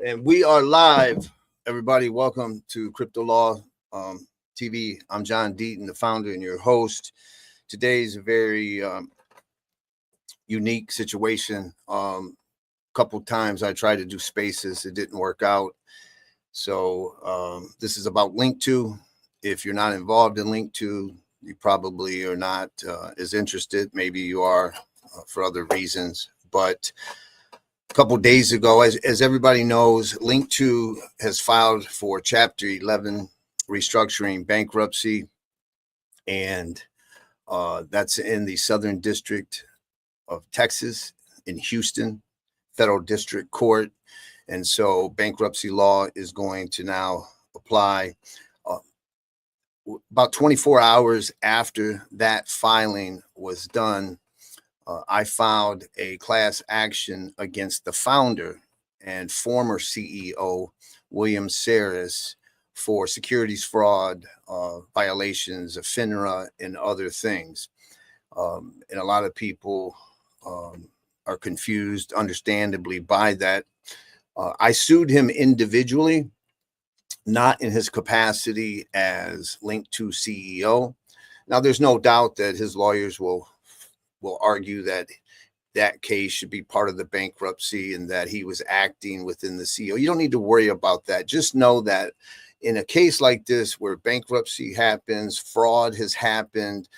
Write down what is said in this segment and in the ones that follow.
And we are live, everybody. Welcome to Crypto Law TV. I'm John Deaton, the founder and your host. Today's a very unique situation. Couple times I tried to do spaces, it didn't work out. So this is about Linqto. If you're not involved in Linqto, you probably are not as interested. Maybe you are for other reasons. But a couple days ago, as everybody knows, Linqto has filed for Chapter 11 restructuring bankruptcy, and that's in the Southern District of Texas in Houston, Federal District Court. And so bankruptcy law is going to now apply. About 24 hours after that filing was done, I filed a class action against the founder and former CEO, William Saris, for securities fraud, violations of FINRA and other things. And a lot of people are confused, understandably, by that. I sued him individually, not in his capacity as Linqto CEO. Now, there's no doubt that his lawyers will argue that that case should be part of the bankruptcy and that he was acting within the CEO. You don't need to worry about that. Just know that in a case like this, where bankruptcy happens, fraud has happened,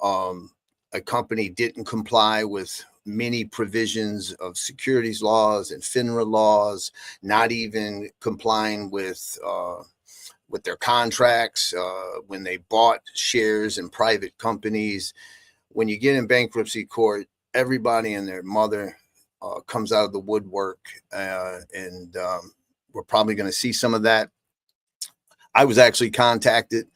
a company didn't comply with many provisions of securities laws and FINRA laws, not even complying with their contracts when they bought shares in private companies. When you get in bankruptcy court, everybody and their mother comes out of the woodwork, and we're probably going to see some of that. I was actually contacted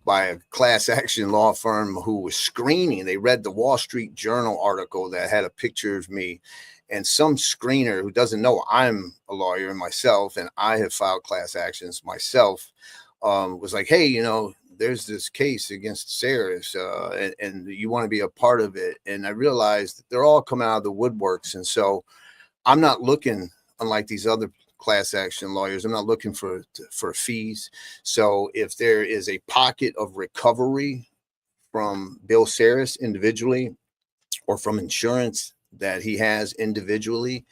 by a class action law firm who was screening. They read the Wall Street Journal article that had a picture of me, and some screener who doesn't know I'm a lawyer myself, and I have filed class actions myself, was like, hey, there's this case against Saris, and you want to be a part of it. And I realized that they're all coming out of the woodworks. And so I'm not looking, unlike these other class action lawyers, I'm not looking for fees. So if there is a pocket of recovery from Bill Saris individually, or from insurance that he has individually,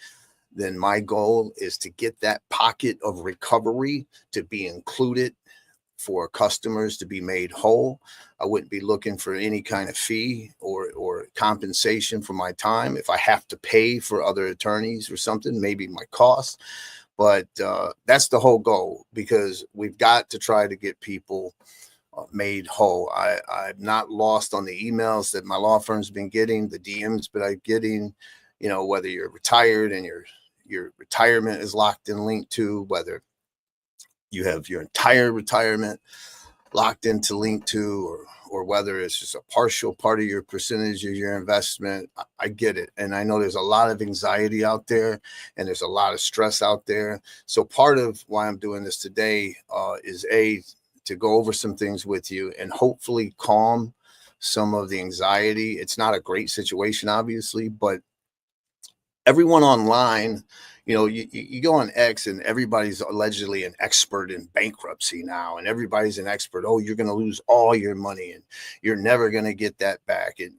then my goal is to get that pocket of recovery to be included for customers to be made whole. I wouldn't be looking for any kind of fee or compensation for my time. If I have to pay for other attorneys or something, maybe my cost. But that's the whole goal, because we've got to try to get people made whole. I'm not lost on the emails that my law firm's been getting, the DMs that I'm getting, whether you're retired and your retirement is locked in Linqto, whether you have your entire retirement locked into Linqto, or whether it's just a partial part of your percentage of your investment. I get it. And I know there's a lot of anxiety out there, and there's a lot of stress out there. So part of why I'm doing this today is to go over some things with you and hopefully calm some of the anxiety. It's not a great situation, obviously, but everyone online, you go on X and everybody's allegedly an expert in bankruptcy now, and everybody's an expert. Oh, you're going to lose all your money and you're never going to get that back. And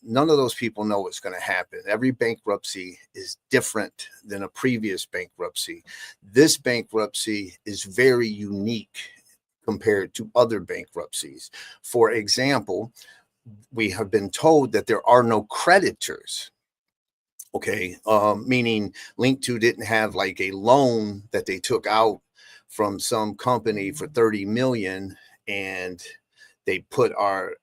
none of those people know what's going to happen. Every bankruptcy is different than a previous bankruptcy. This bankruptcy is very unique compared to other bankruptcies. For example, we have been told that there are no creditors. Okay, meaning Linqto didn't have like a loan that they took out from some company for 30 million, and they put our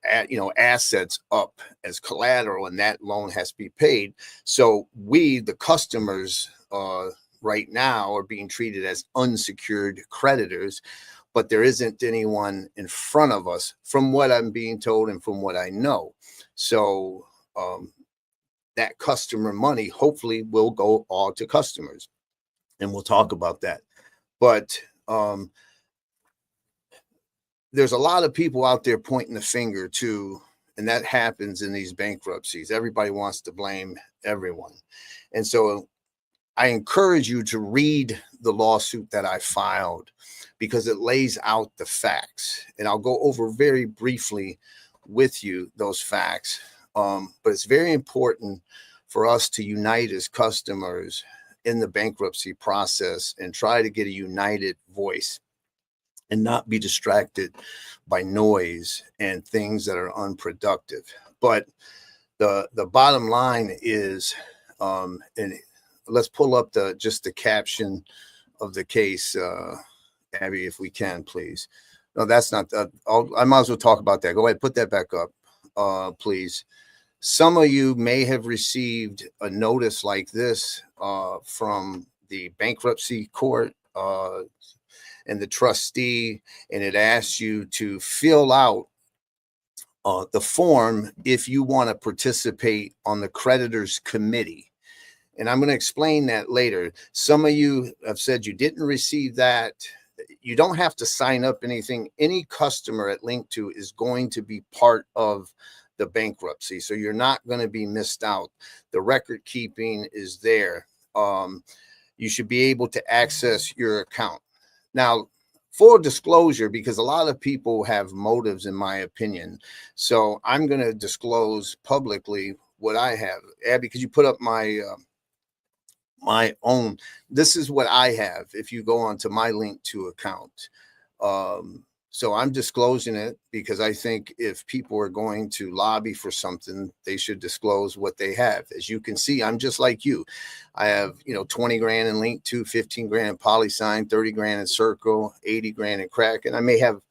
assets up as collateral, and that loan has to be paid. So we, the customers, right now are being treated as unsecured creditors, but there isn't anyone in front of us, from what I'm being told and from what I know. So that customer money hopefully will go all to customers, and we'll talk about that. But there's a lot of people out there pointing the finger to, and that happens in these bankruptcies. Everybody wants to blame everyone. And so I encourage you to read the lawsuit that I filed because it lays out the facts. And I'll go over very briefly with you those facts. But it's very important for us to unite as customers in the bankruptcy process and try to get a united voice and not be distracted by noise and things that are unproductive. But the bottom line is, and let's pull up just the caption of the case, Abby, if we can, please. No, that's not. I might as well talk about that. Go ahead, put that back up, please. Some of you may have received a notice like this from the bankruptcy court and the trustee, and it asks you to fill out the form if you want to participate on the creditors committee. And I'm going to explain that later. Some of you have said you didn't receive that. You don't have to sign up anything. Any customer at Linqto is going to be part of the bankruptcy. So you're not going to be missed out. The record keeping is there. You should be able to access your account. Now, full disclosure, because a lot of people have motives, in my opinion. So I'm going to disclose publicly what I have. Abby, could you put up my own? This is what I have if you go onto my Linqto account. So I'm disclosing it because I think if people are going to lobby for something, they should disclose what they have. As you can see, I'm just like you. I have, 20 grand in Linqto, 15 grand in PolySign, 30 grand in Circle, 80 grand in Crack. And I may have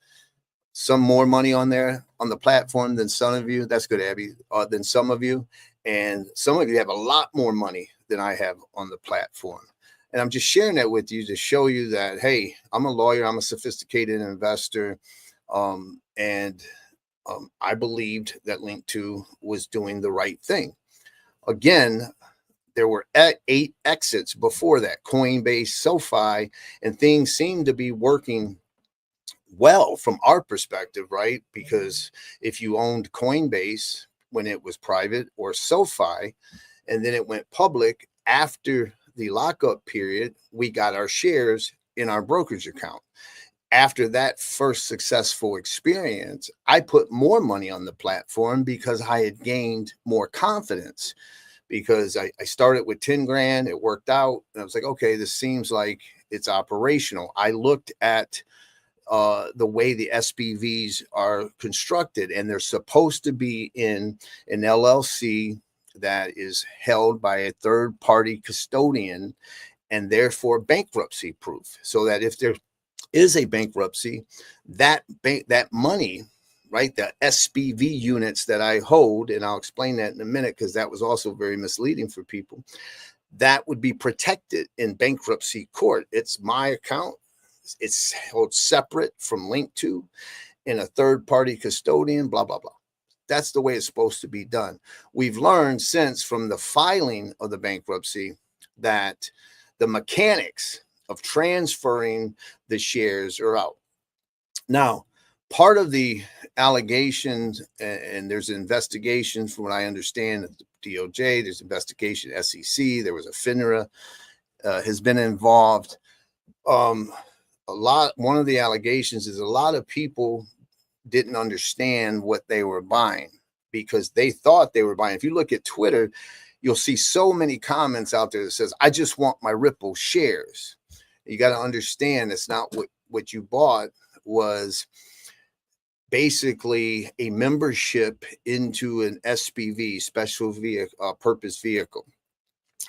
some more money on there on the platform than some of you. That's good, Abby, than some of you. And some of you have a lot more money than I have on the platform. And I'm just sharing that with you to show you that, hey, I'm a lawyer, I'm a sophisticated investor, and I believed that Linqto was doing the right thing. Again, there were 8 exits before that, Coinbase, SoFi, and things seem to be working well from our perspective, right? Because if you owned Coinbase when it was private, or SoFi, and then it went public after the lockup period, we got our shares in our brokerage account. After that first successful experience, I put more money on the platform because I had gained more confidence, because I started with 10 grand, it worked out, and I was like, okay, this seems like it's operational. I looked at the way the SPVs are constructed, and they're supposed to be in an LLC that is held by a third-party custodian and therefore bankruptcy proof, so that if there is a bankruptcy, that money, right, the SPV units that I hold, and I'll explain that in a minute because that was also very misleading for people, that would be protected in bankruptcy court. It's my account. It's held separate from Linqto in a third-party custodian, blah, blah, blah. That's the way it's supposed to be done. We've learned since from the filing of the bankruptcy that the mechanics of transferring the shares are out. Now, part of the allegations, and there's investigations from what I understand at the DOJ, there's investigation at SEC, there was a FINRA has been involved. One of the allegations is a lot of people didn't understand what they were buying because they thought they were buying. If you look at Twitter, you'll see so many comments out there that says, I just want my Ripple shares. You got to understand it's not what you bought was basically a membership into an SPV, special vehicle, purpose vehicle.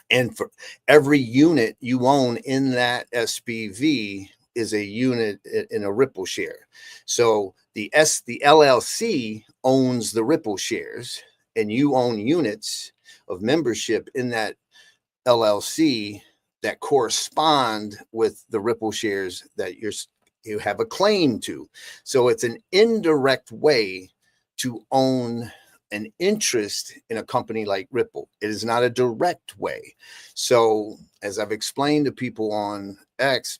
And for every unit you own in that SPV is a unit in a Ripple share. So the LLC owns the Ripple shares, and you own units of membership in that LLC that correspond with the Ripple shares that you have a claim to. So it's an indirect way to own an interest in a company like Ripple. It is not a direct way. So as I've explained to people on X,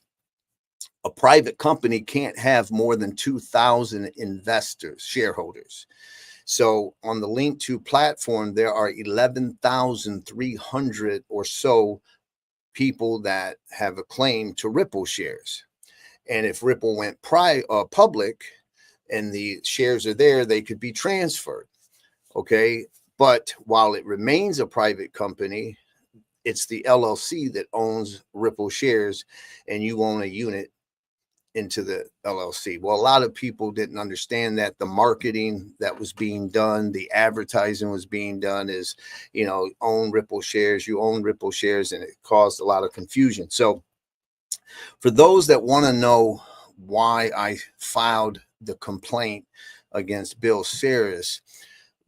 a private company can't have more than 2,000 investors, shareholders. So on the Linqto platform, there are 11,300 or so people that have a claim to Ripple shares. And if Ripple went public and the shares are there, they could be transferred. Okay. But while it remains a private company, it's the LLC that owns Ripple shares, and you own a unit into the LLC. Well, a lot of people didn't understand that the marketing that was being done, the advertising was being done is, own Ripple shares, you own Ripple shares, and it caused a lot of confusion. So for those that want to know why I filed the complaint against Bill Saris,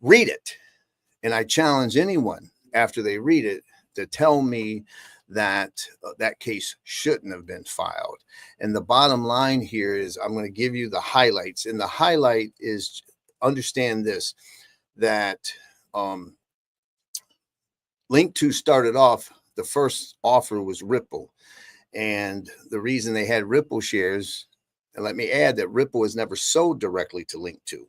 read it. And I challenge anyone after they read it to tell me that that case shouldn't have been filed. And the bottom line here is I'm going to give you the highlights. And the highlight is, understand this, that Linqto started off, the first offer was Ripple. And the reason they had Ripple shares, and let me add that Ripple was never sold directly to Linqto.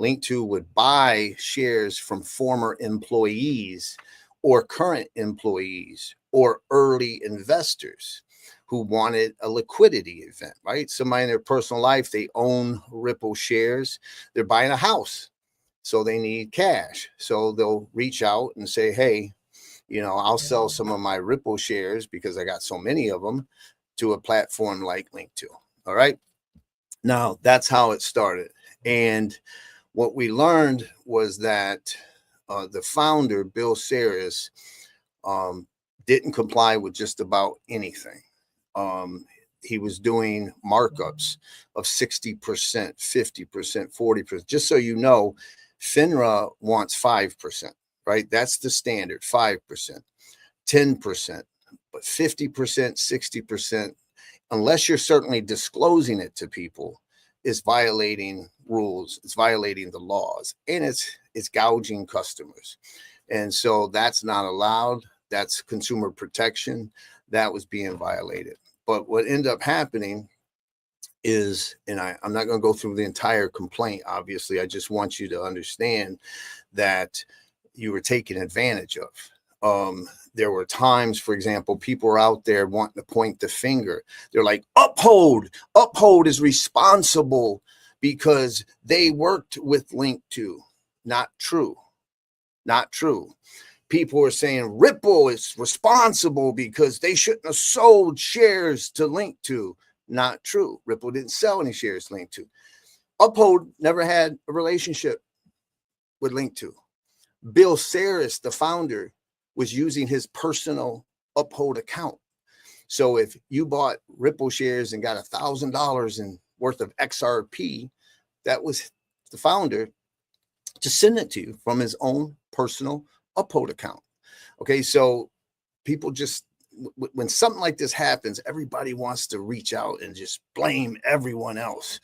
Linqto would buy shares from former employees or current employees or early investors who wanted a liquidity event, right? Somebody in their personal life, they own Ripple shares. They're buying a house, so they need cash. So they'll reach out and say, hey, I'll sell some of my Ripple shares because I got so many of them to a platform like Linqto. All right. Now that's how it started. And what we learned was that the founder, Bill Saris, didn't comply with just about anything. He was doing markups of 60%, 50%, 40%. Just so you know, FINRA wants 5%, right? That's the standard, 5%, 10%, but 50%, 60%, unless you're certainly disclosing it to people, is violating rules. It's violating the laws, and it's gouging customers. And so that's not allowed. That's consumer protection. That was being violated. But what ended up happening is, and I'm not going to go through the entire complaint, obviously. I just want you to understand that you were taken advantage of. There were times, for example, people were out there wanting to point the finger. They're like, Uphold is responsible because they worked with Linqto. Not true. Not true. People were saying Ripple is responsible because they shouldn't have sold shares to Linqto. Not true. Ripple didn't sell any shares to Linqto. Uphold never had a relationship with Linqto. Bill Saris, the founder, was using his personal Uphold account. So if you bought Ripple shares and got $1,000 in worth of XRP, that was the founder to send it to you from his own personal Uphold account. Okay, so people just, when something like this happens, everybody wants to reach out and just blame everyone else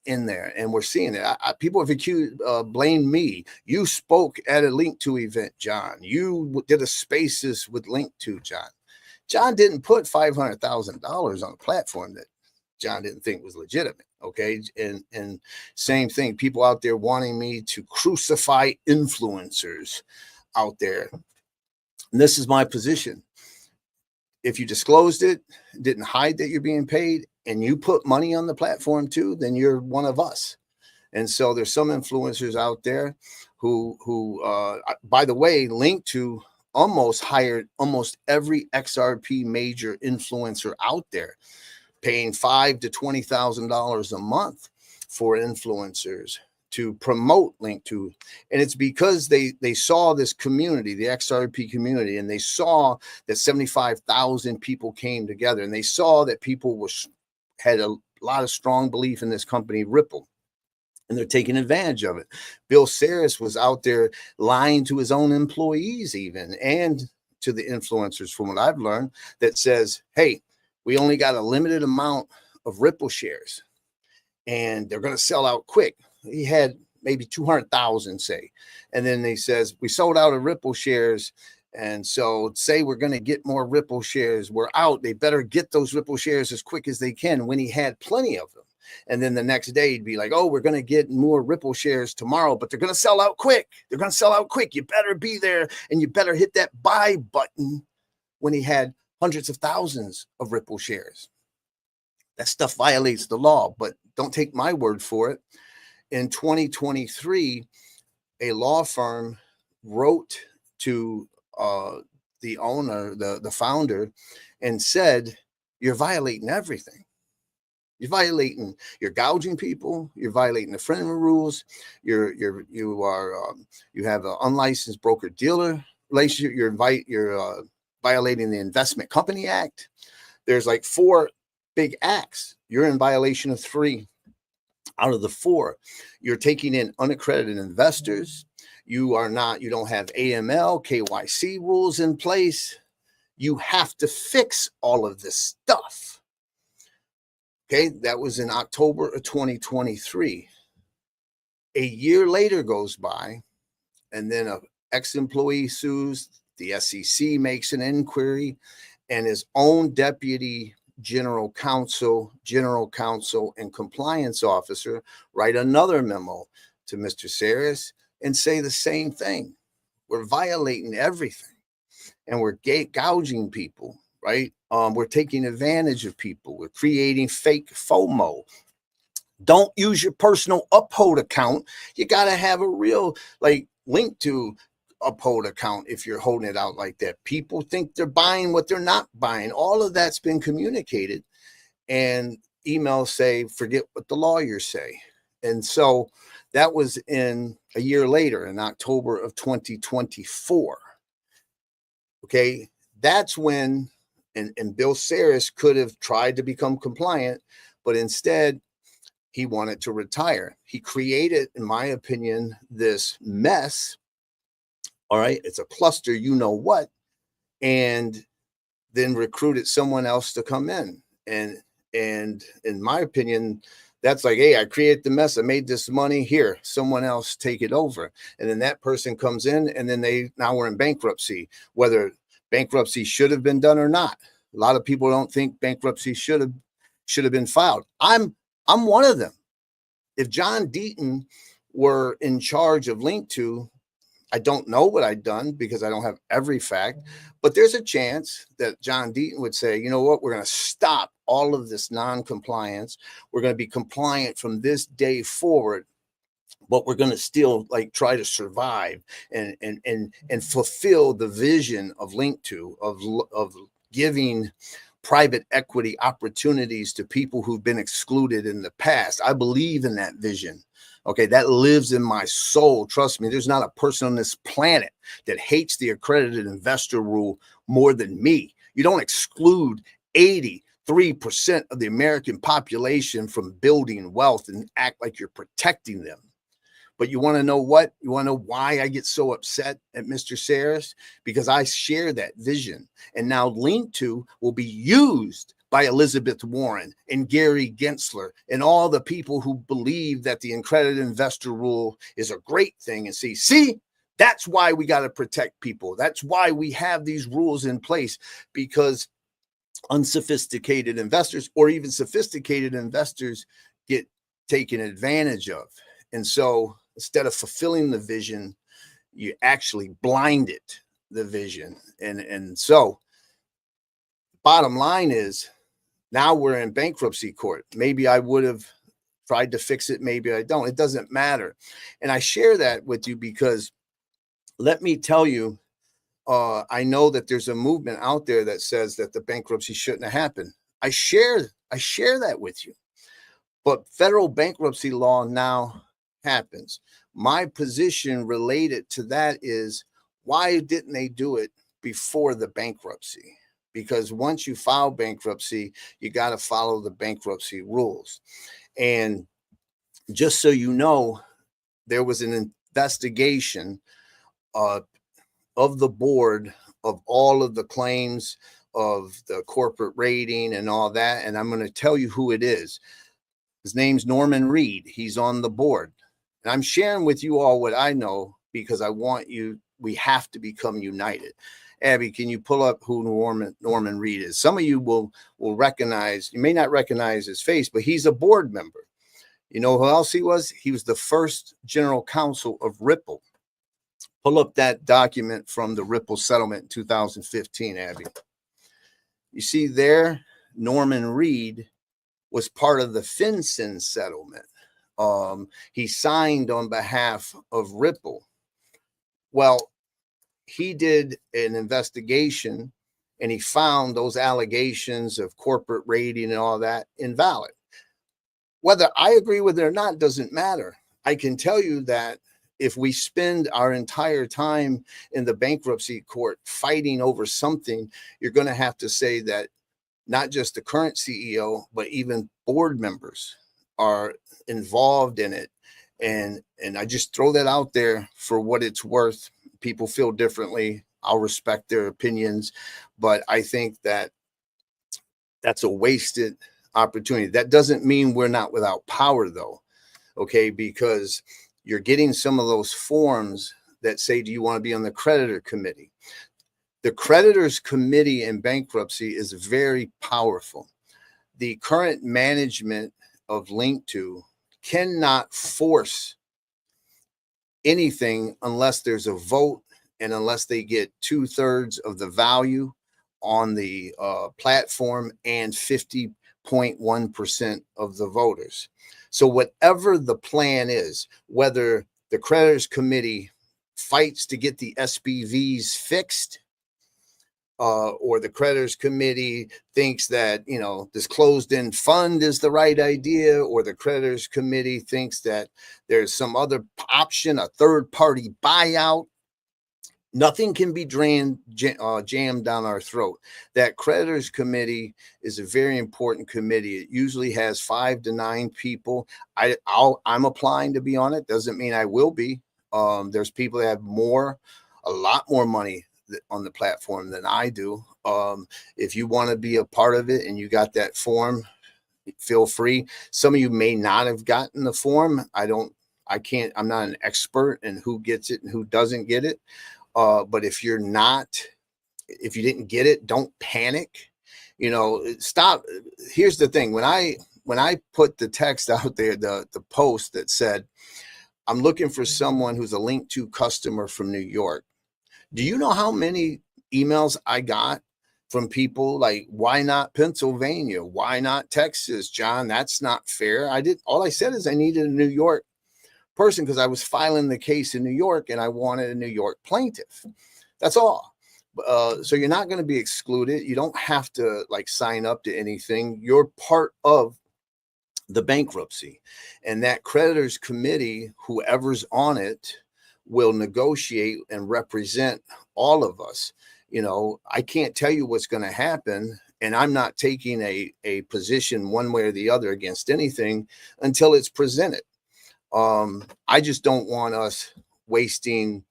in there. And we're seeing it. People have accused, blamed me. You spoke at a Linqto event, John. You did a spaces with Linqto, John. John didn't put $500,000 on a platform that John didn't think was legitimate. Okay. And same thing, people out there wanting me to crucify influencers out there. And this is my position. If you disclosed it, didn't hide that you're being paid, and you put money on the platform too, then you're one of us. And so there's some influencers out there who by the way, Linqto almost hired almost every XRP major influencer out there, paying $5,000 to $20,000 a month for influencers to promote Linqto. And it's because they saw this community, the XRP community, and they saw that 75,000 people came together, and they saw that people had a lot of strong belief in this company, Ripple, and they're taking advantage of it. Bill Saris was out there lying to his own employees even, and to the influencers, from what I've learned, that says, hey, we only got a limited amount of Ripple shares and they're going to sell out quick. He had maybe 200,000, say. And then he says, we sold out of Ripple shares. And so say we're going to get more Ripple shares. We're out. They better get those Ripple shares as quick as they can, when he had plenty of them. And then the next day he'd be like, oh, we're going to get more Ripple shares tomorrow, but they're going to sell out quick. They're going to sell out quick. You better be there and you better hit that buy button, when he had hundreds of thousands of Ripple shares. That stuff violates the law, but don't take my word for it. In 2023, a law firm wrote to the owner, the founder, and said, you're violating everything. You're gouging people. You're violating the FINRA rules. You have an unlicensed broker dealer relationship. You're violating the Investment Company Act. There's like 4 big acts. You're in violation of 3 out of the 4. You're taking in unaccredited investors. You don't have AML, KYC rules in place. You have to fix all of this stuff. Okay, that was in October of 2023. A year later goes by, and then an ex-employee sues, the SEC makes an inquiry, and his own deputy general counsel, and compliance officer write another memo to Mr. Saris and say the same thing. We're violating everything, and we're gouging people, right? We're taking advantage of people. We're creating fake FOMO. Don't use your personal Uphold account. You got to have a real, like, Linqto Uphold account if you're holding it out like that. People think they're buying what they're not buying. All of that's been communicated, and emails say, forget what the lawyers say. And so that was in a year later, in October of 2024. Okay, that's when, and Bill Saris could have tried to become compliant, but instead he wanted to retire. He created, in my opinion, this mess. All right, it's a cluster, you know what, and then recruited someone else to come in. And in my opinion, that's like, hey, I created the mess. I made this money. Here, someone else take it over. And then that person comes in, and then now we're in bankruptcy, whether bankruptcy should have been done or not. A lot of people don't think bankruptcy should have been filed. I'm one of them. If John Deaton were in charge of Linqto, I don't know what I'd done because I don't have every fact, but there's a chance that John Deaton would say, you know what, we're going to stop all of this non-compliance. We're going to be compliant from this day forward, but we're going to still like try to survive and fulfill the vision of Linqto of giving private equity opportunities to people who've been excluded in the past. I believe in that vision. Okay, that lives in my soul. Trust me, there's not a person on this planet that hates the accredited investor rule more than me. You don't exclude 83% of the American population from building wealth and act like you're protecting them. But you want to know what? You want to know why I get so upset at Mr. Saris? Because I share that vision. And now Linqto will be used by Elizabeth Warren and Gary Gensler and all the people who believe that the accredited investor rule is a great thing and see, that's why we got to protect people. That's why we have these rules in place, because unsophisticated investors or even sophisticated investors get taken advantage of. And so instead of fulfilling the vision, you actually blinded the vision. And so bottom line is, now we're in bankruptcy court. Maybe I would have tried to fix it. Maybe I don't. It doesn't matter. And I share that with you because let me tell you, I know that there's a movement out there that says that the bankruptcy shouldn't have happened. I share that with you. But federal bankruptcy law now happens. My position related to that is, why didn't they do it before the bankruptcy? Because once you file bankruptcy, you got to follow the bankruptcy rules. And just so you know, there was an investigation of the board of all of the claims of the corporate rating and all that. And I'm going to tell you who it is. His name's Norman Reed. He's on the board. And I'm sharing with you all what I know because I want you, we have to become united. Abby, can you pull up who Norman Reed is? Some of you will recognize, you may not recognize his face, but he's a board member. You know who else he was? He was the first general counsel of Ripple. Pull up that document from the Ripple settlement in 2015, Abby. You see there, Norman Reed was part of the FinCEN settlement. He signed on behalf of Ripple. Well, he did an investigation and he found those allegations of corporate raiding and all that invalid. Whether I agree with it or not doesn't matter. I can tell you that if we spend our entire time in the bankruptcy court fighting over something, you're going to have to say that not just the current CEO, but even board members are involved in it. And I just throw that out there for what it's worth. People feel differently. I'll respect their opinions, but I think that that's a wasted opportunity. That doesn't mean we're not without power, though, okay? Because you're getting some of those forms that say, do you want to be on the creditor committee? The creditors committee in bankruptcy is very powerful. The current management of Linqto cannot force anything unless there's a vote and unless they get 2/3 of the value on the platform and 50.1% of the voters. So whatever the plan is, whether the creditors committee fights to get the SPVs fixed, or the creditors committee thinks that, you know, this closed-end fund is the right idea, or the creditors committee thinks that there's some other option, a third-party buyout, nothing can be jammed down our throat. That creditors committee is a very important committee. It usually has 5 to 9 people. I'm applying to be on it. Doesn't mean I will be. There's people that have a lot more money on the platform than I do. If you want to be a part of it and you got that form, feel free. Some of you may not have gotten the form. I'm not an expert in who gets it and who doesn't get it. But if you didn't get it, don't panic. You know, stop. Here's the thing. When I put the text out there, the post that said, I'm looking for someone who's a Linqto customer from New York. Do you know how many emails I got from people like, why not Pennsylvania? Why not Texas? John, that's not fair. All I said is I needed a New York person because I was filing the case in New York and I wanted a New York plaintiff. That's all. So you're not going to be excluded. You don't have to sign up to anything. You're part of the bankruptcy, and that creditors committee, whoever's on it, will negotiate and represent all of us. You know, I can't tell you what's going to happen, and I'm not taking a position one way or the other against anything until it's presented. I just don't want us wasting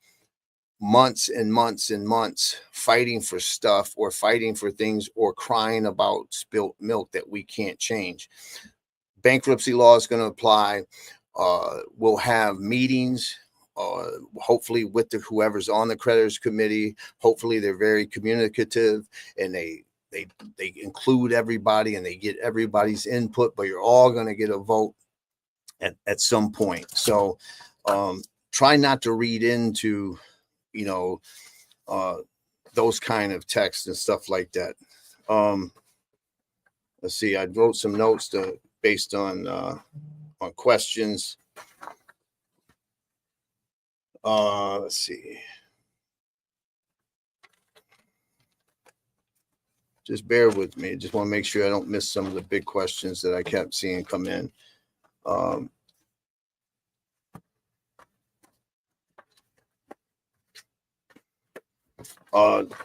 months and months and months fighting for stuff or fighting for things or crying about spilt milk that we can't change. Bankruptcy law is going to apply. We'll have meetings, hopefully with whoever's on the creditors committee. Hopefully they're very communicative and they include everybody and they get everybody's input, but you're all going to get a vote at some point. So try not to read into, those kind of texts and stuff like that. Let's see, I wrote some notes based on questions. Let's see. Just bear with me. Just want to make sure I don't miss some of the big questions that I kept seeing come in.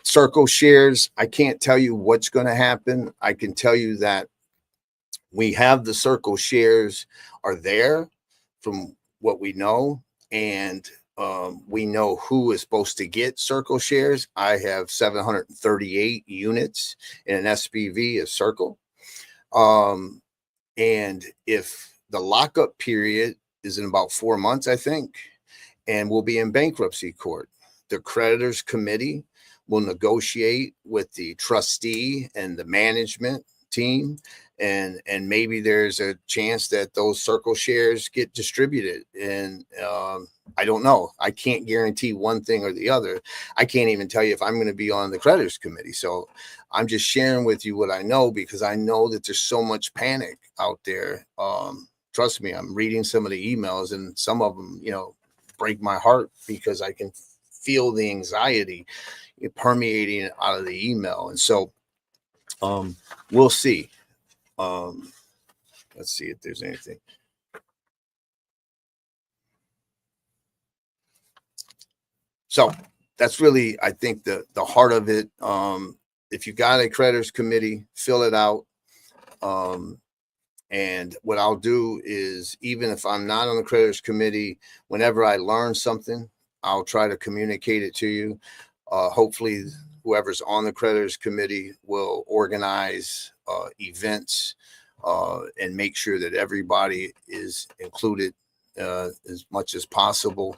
Circle shares, I can't tell you what's going to happen. I can tell you that we have the circle shares are there from what we know, and we know who is supposed to get circle shares. I have 738 units in an SPV of circle. And if the lockup period is in about 4 months, I think, and we'll be in bankruptcy court, the creditors committee will negotiate with the trustee and the management team, and maybe there's a chance that those circle shares get distributed. And I don't know. I can't guarantee one thing or the other. I can't even tell you if I'm going to be on the creditors committee. So I'm just sharing with you what I know, because I know that there's so much panic out there. Trust me, I'm reading some of the emails, and some of them, break my heart, because I can feel the anxiety permeating out of the email. And so we'll see. Let's see if there's anything. So that's really, I think, the heart of it. If you got a creditors committee, fill it out. And what I'll do is, even if I'm not on the creditors committee, whenever I learn something, I'll try to communicate it to you. Hopefully, whoever's on the creditors committee will organize events and make sure that everybody is included as much as possible.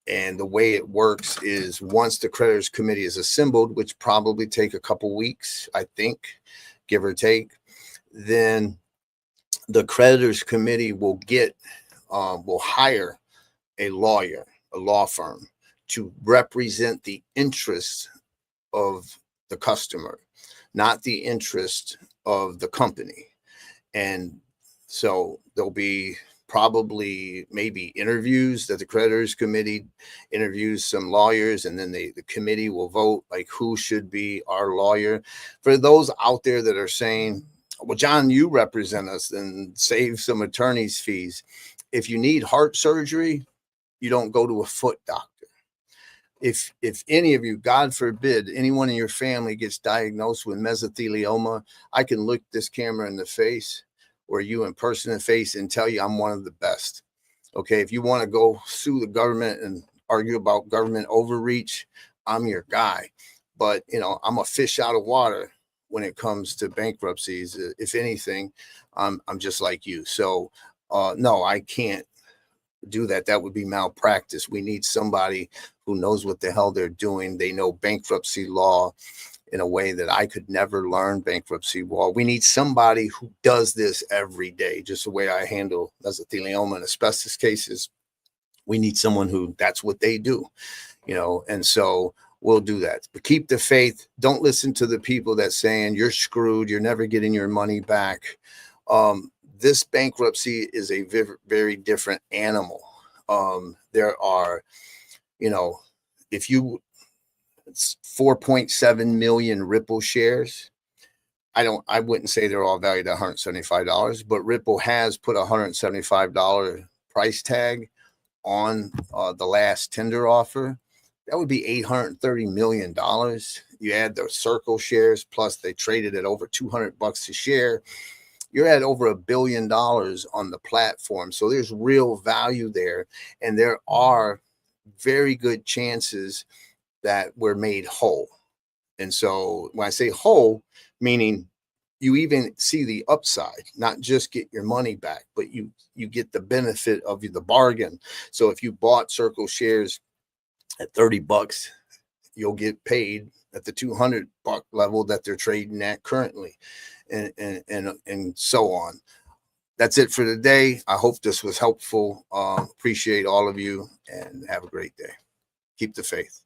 And the way it works is, once the creditors committee is assembled, which probably take a couple weeks, I think, give or take, then the creditors committee will hire a lawyer, a law firm, to represent the interests of the customer, not the interest of the company. And so there'll be probably maybe interviews that the creditors committee interviews some lawyers, and then the committee will vote like who should be our lawyer. For those out there that are saying, well, John, you represent us and save some attorney's fees. If you need heart surgery, you don't go to a foot doctor. If any of you, God forbid, anyone in your family gets diagnosed with mesothelioma, I can look this camera in the face, or you in person in the face, and tell you I'm one of the best. Okay, if you want to go sue the government and argue about government overreach, I'm your guy. But I'm a fish out of water when it comes to bankruptcies. If anything, I'm just like you. So no, I can't do that. That would be malpractice. We need somebody who knows what the hell they're doing. They know bankruptcy law in a way that I could never learn bankruptcy law. We need somebody who does this every day, just the way I handle mesothelioma and asbestos cases. We need someone who that's what they do, and so we'll do that. But keep the faith. Don't listen to the people that saying you're screwed, you're never getting your money back. This bankruptcy is a very, very different animal. There are, if you, it's 4.7 million Ripple shares. I wouldn't say they're all valued at $175, but Ripple has put a $175 price tag on the last tender offer. That would be $830 million. You add the Circle shares, plus they traded at over $200 a share. You're at over $1 billion on the platform. So there's real value there. And there are very good chances that we're made whole. And so when I say whole, meaning you even see the upside, not just get your money back, but you get the benefit of the bargain. So if you bought Circle shares at $30, you'll get paid at the $200 level that they're trading at currently, and so on. That's it for today. I hope this was helpful. Appreciate all of you, and have a great day. Keep the faith.